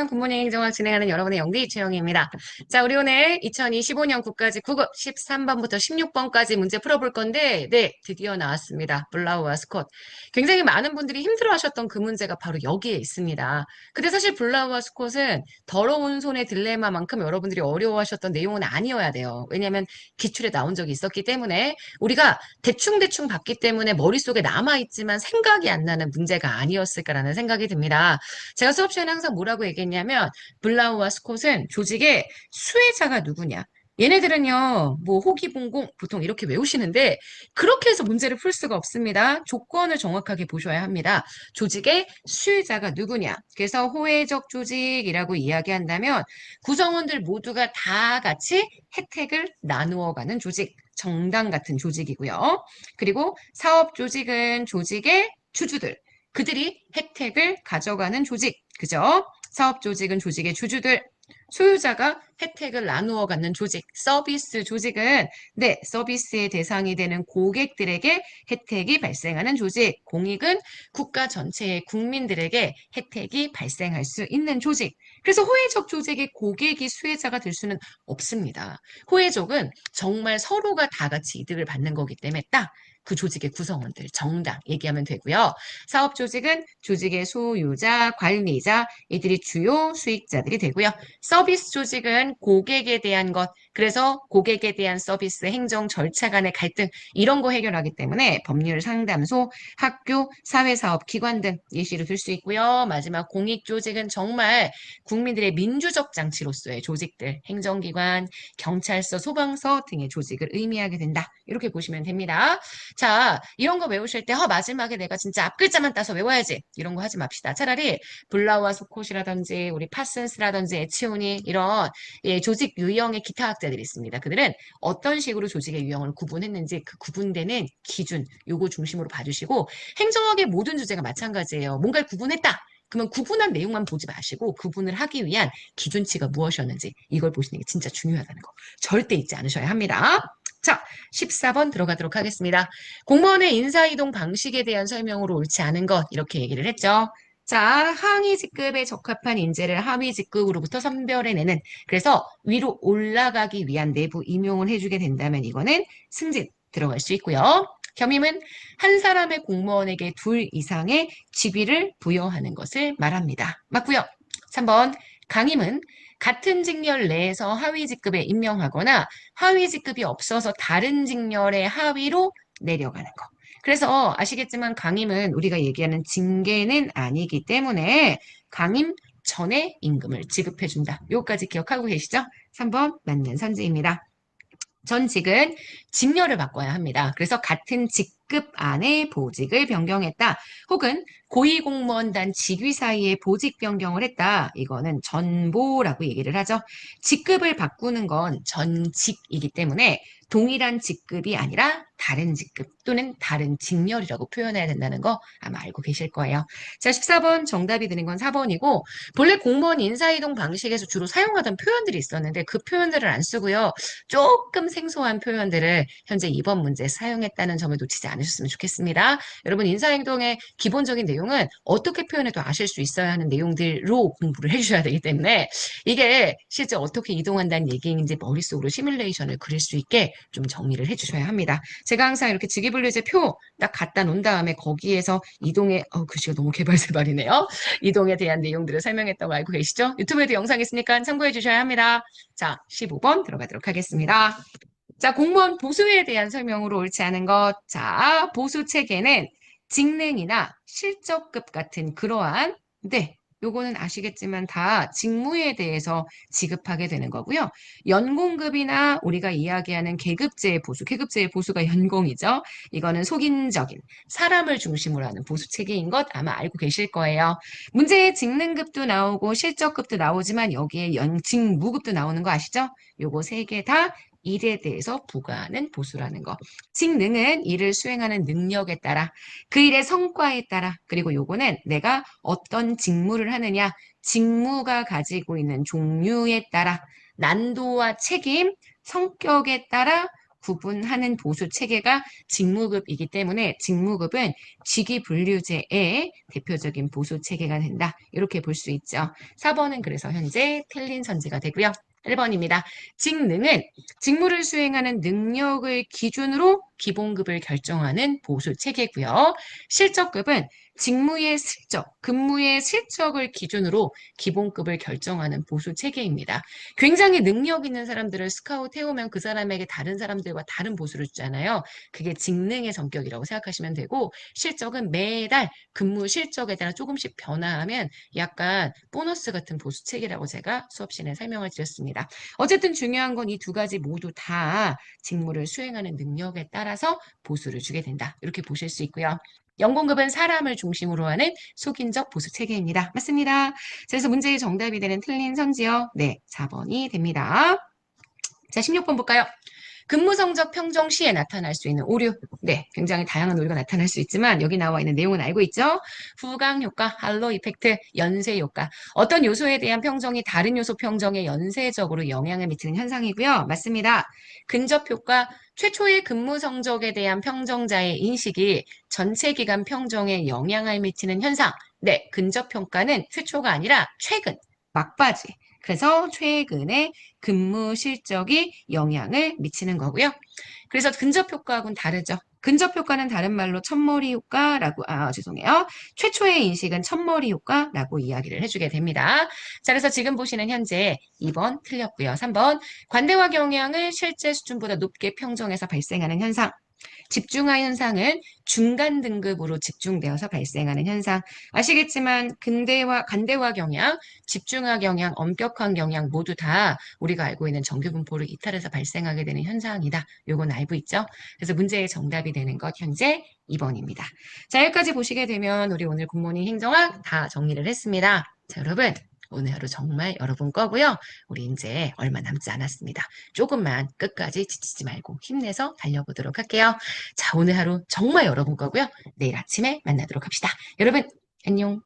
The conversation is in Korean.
시간 굿모닝 행정학 진행하는 여러분의 영디 최영희입니다. 자, 우리 오늘 2025년 국가직 9급 13번부터 16번까지 문제 풀어볼 건데, 네, 드디어 나왔습니다. 블라우와 스콧. 굉장히 많은 분들이 힘들어하셨던 그 문제가 바로 여기에 있습니다. 근데 사실 블라우와 스콧은 더러운 손의 딜레마만큼 여러분들이 어려워하셨던 내용은 아니어야 돼요. 왜냐하면 기출에 나온 적이 있었기 때문에 우리가 대충대충 봤기 때문에 머릿속에 남아있지만 생각이 안 나는 문제가 아니었을까라는 생각이 듭니다. 제가 수업 시간에 항상 뭐라고 얘기했냐면 블라우와 스콧은 조직의 수혜자가 누구냐. 얘네들은요, 뭐 호기봉공 보통 이렇게 외우시는데 그렇게 해서 문제를 풀 수가 없습니다. 조건을 정확하게 보셔야 합니다. 조직의 수혜자가 누구냐. 그래서 호혜적 조직이라고 이야기한다면 구성원들 모두가 다 같이 혜택을 나누어가는 조직, 정당 같은 조직이고요. 그리고 사업 조직은 조직의 주주들, 그들이 혜택을 가져가는 조직, 그죠? 사업 조직은 조직의 주주들, 소유자가 혜택을 나누어 갖는 조직, 서비스 조직은 네, 서비스의 대상이 되는 고객들에게 혜택이 발생하는 조직, 공익은 국가 전체의 국민들에게 혜택이 발생할 수 있는 조직. 그래서 호혜적 조직의 고객이 수혜자가 될 수는 없습니다. 호혜적은 정말 서로가 다 같이 이득을 받는 거기 때문에 딱 그 조직의 구성원들, 정당 얘기하면 되고요. 사업 조직은 조직의 소유자, 관리자, 이들이 주요 수익자들이 되고요. 서비스 조직은 고객에 대한 것, 그래서 고객에 대한 서비스, 행정 절차 간의 갈등, 이런 거 해결하기 때문에 법률 상담소, 학교, 사회사업 기관 등 예시로 들 수 있고요. 마지막 공익 조직은 정말 국민들의 민주적 장치로서의 조직들, 행정기관, 경찰서, 소방서 등의 조직을 의미하게 된다. 이렇게 보시면 됩니다. 자, 이런 거 외우실 때 마지막에 내가 진짜 앞글자만 따서 외워야지. 이런 거 하지 맙시다. 차라리 블라우와 스콧이라든지 우리 파슨스라든지 에치오니 이런 조직 유형의 기타 학자들이 있습니다. 그들은 어떤 식으로 조직의 유형을 구분했는지 그 구분되는 기준 요거 중심으로 봐주시고 행정학의 모든 주제가 마찬가지예요. 뭔가를 구분했다. 그러면 구분한 내용만 보지 마시고 구분을 하기 위한 기준치가 무엇이었는지 이걸 보시는 게 진짜 중요하다는 거 절대 잊지 않으셔야 합니다. 자, 14번 들어가도록 하겠습니다. 공무원의 인사이동 방식에 대한 설명으로 옳지 않은 것 이렇게 얘기를 했죠. 자, 하위 직급에 적합한 인재를 하위 직급으로부터 선별해내는 그래서 위로 올라가기 위한 내부 임용을 해주게 된다면 이거는 승진 들어갈 수 있고요. 겸임은 한 사람의 공무원에게 둘 이상의 직위를 부여하는 것을 말합니다. 맞고요. 3번 강임은 같은 직렬 내에서 하위 직급에 임명하거나 하위 직급이 없어서 다른 직렬의 하위로 내려가는 거. 그래서 아시겠지만 강임은 우리가 얘기하는 징계는 아니기 때문에 강임 전에 임금을 지급해준다. 요거까지 기억하고 계시죠? 3번 맞는 선지입니다. 전직은 직렬을 바꿔야 합니다. 그래서 같은 직급 안에 보직을 변경했다. 혹은 고위공무원단 직위 사이에 보직 변경을 했다. 이거는 전보라고 얘기를 하죠. 직급을 바꾸는 건 전직이기 때문에 동일한 직급이 아니라 다른 직급 또는 다른 직렬이라고 표현해야 된다는 거 아마 알고 계실 거예요. 자, 14번 정답이 되는 건 4번이고 본래 공무원 인사이동 방식에서 주로 사용하던 표현들이 있었는데 그 표현들을 안 쓰고요. 조금 생소한 표현들을 현재 이번 문제에 사용했다는 점을 놓치지 않으셨으면 좋겠습니다. 여러분 인사행동의 기본적인 내용은 어떻게 표현해도 아실 수 있어야 하는 내용들로 공부를 해주셔야 되기 때문에 이게 실제 어떻게 이동한다는 얘기인지 머릿속으로 시뮬레이션을 그릴 수 있게 좀 정리를 해주셔야 합니다. 제가 항상 이렇게 직위분류제 표 딱 갖다 놓은 다음에 거기에서 이동의 글씨가 너무 개발세발이네요. 이동에 대한 내용들을 설명했다고 알고 계시죠? 유튜브에도 영상 있으니까 참고해 주셔야 합니다. 자, 15번 들어가도록 하겠습니다. 자, 공무원 보수에 대한 설명으로 옳지 않은 것. 자, 보수 체계는 직능이나 실적급 같은 그러한, 네, 요거는 아시겠지만 다 직무에 대해서 지급하게 되는 거고요. 연공급이나 우리가 이야기하는 계급제의 보수, 계급제의 보수가 연공이죠. 이거는 속인적인 사람을 중심으로 하는 보수 체계인 것 아마 알고 계실 거예요. 문제에 직능급도 나오고 실적급도 나오지만 여기에 직무급도 나오는 거 아시죠? 요거 세 개 다 일에 대해서 부과하는 보수라는 거. 직능은 일을 수행하는 능력에 따라, 그 일의 성과에 따라, 그리고 요거는 내가 어떤 직무를 하느냐, 직무가 가지고 있는 종류에 따라, 난도와 책임, 성격에 따라 구분하는 보수 체계가 직무급이기 때문에 직무급은 직위분류제의 대표적인 보수 체계가 된다. 이렇게 볼 수 있죠. 4번은 그래서 현재 틀린 선지가 되고요. 1번입니다. 직능은 직무를 수행하는 능력을 기준으로 기본급을 결정하는 보수 체계고요. 실적급은 직무의 실적, 근무의 실적을 기준으로 기본급을 결정하는 보수 체계입니다. 굉장히 능력 있는 사람들을 스카우트 해오면 그 사람에게 다른 사람들과 다른 보수를 주잖아요. 그게 직능의 성격이라고 생각하시면 되고 실적은 매달 근무 실적에 따라 조금씩 변화하면 약간 보너스 같은 보수 체계라고 제가 수업 시간에 설명을 드렸습니다. 어쨌든 중요한 건 이 두 가지 모두 다 직무를 수행하는 능력에 따라서 보수를 주게 된다. 이렇게 보실 수 있고요. 연공급은 사람을 중심으로 하는 속인적 보수 체계입니다. 맞습니다. 그래서 문제의 정답이 되는 틀린 선지요. 네, 4번이 됩니다. 자, 16번 볼까요? 근무 성적 평정 시에 나타날 수 있는 오류. 네, 굉장히 다양한 오류가 나타날 수 있지만 여기 나와 있는 내용은 알고 있죠? 후강 효과, 할로 이펙트, 연쇄 효과. 어떤 요소에 대한 평정이 다른 요소 평정에 연쇄적으로 영향을 미치는 현상이고요. 맞습니다. 근접 효과, 최초의 근무 성적에 대한 평정자의 인식이 전체 기간 평정에 영향을 미치는 현상. 네, 근접 효과는 최초가 아니라 최근, 막바지. 그래서 최근에 근무 실적이 영향을 미치는 거고요. 그래서 근접 효과하고는 다르죠. 근접 효과는 다른 말로 첫머리 효과라고, 죄송해요. 최초의 인식은 첫머리 효과라고 이야기를 해주게 됩니다. 자, 그래서 지금 보시는 현재 2번 틀렸고요. 3번, 관대화 경향을 실제 수준보다 높게 평정해서 발생하는 현상. 집중화 현상은 중간 등급으로 집중되어서 발생하는 현상. 아시겠지만 간대화 경향, 집중화 경향, 엄격한 경향 모두 다 우리가 알고 있는 정규분포를 이탈해서 발생하게 되는 현상이다. 요건 알고 있죠? 그래서 문제의 정답이 되는 것 현재 2번입니다. 자, 여기까지 보시게 되면 우리 오늘 굿모닝 행정학 다 정리를 했습니다. 자, 여러분. 오늘 하루 정말 여러분 거고요. 우리 이제 얼마 남지 않았습니다. 조금만 끝까지 지치지 말고 힘내서 달려보도록 할게요. 자, 오늘 하루 정말 여러분 거고요. 내일 아침에 만나도록 합시다. 여러분, 안녕.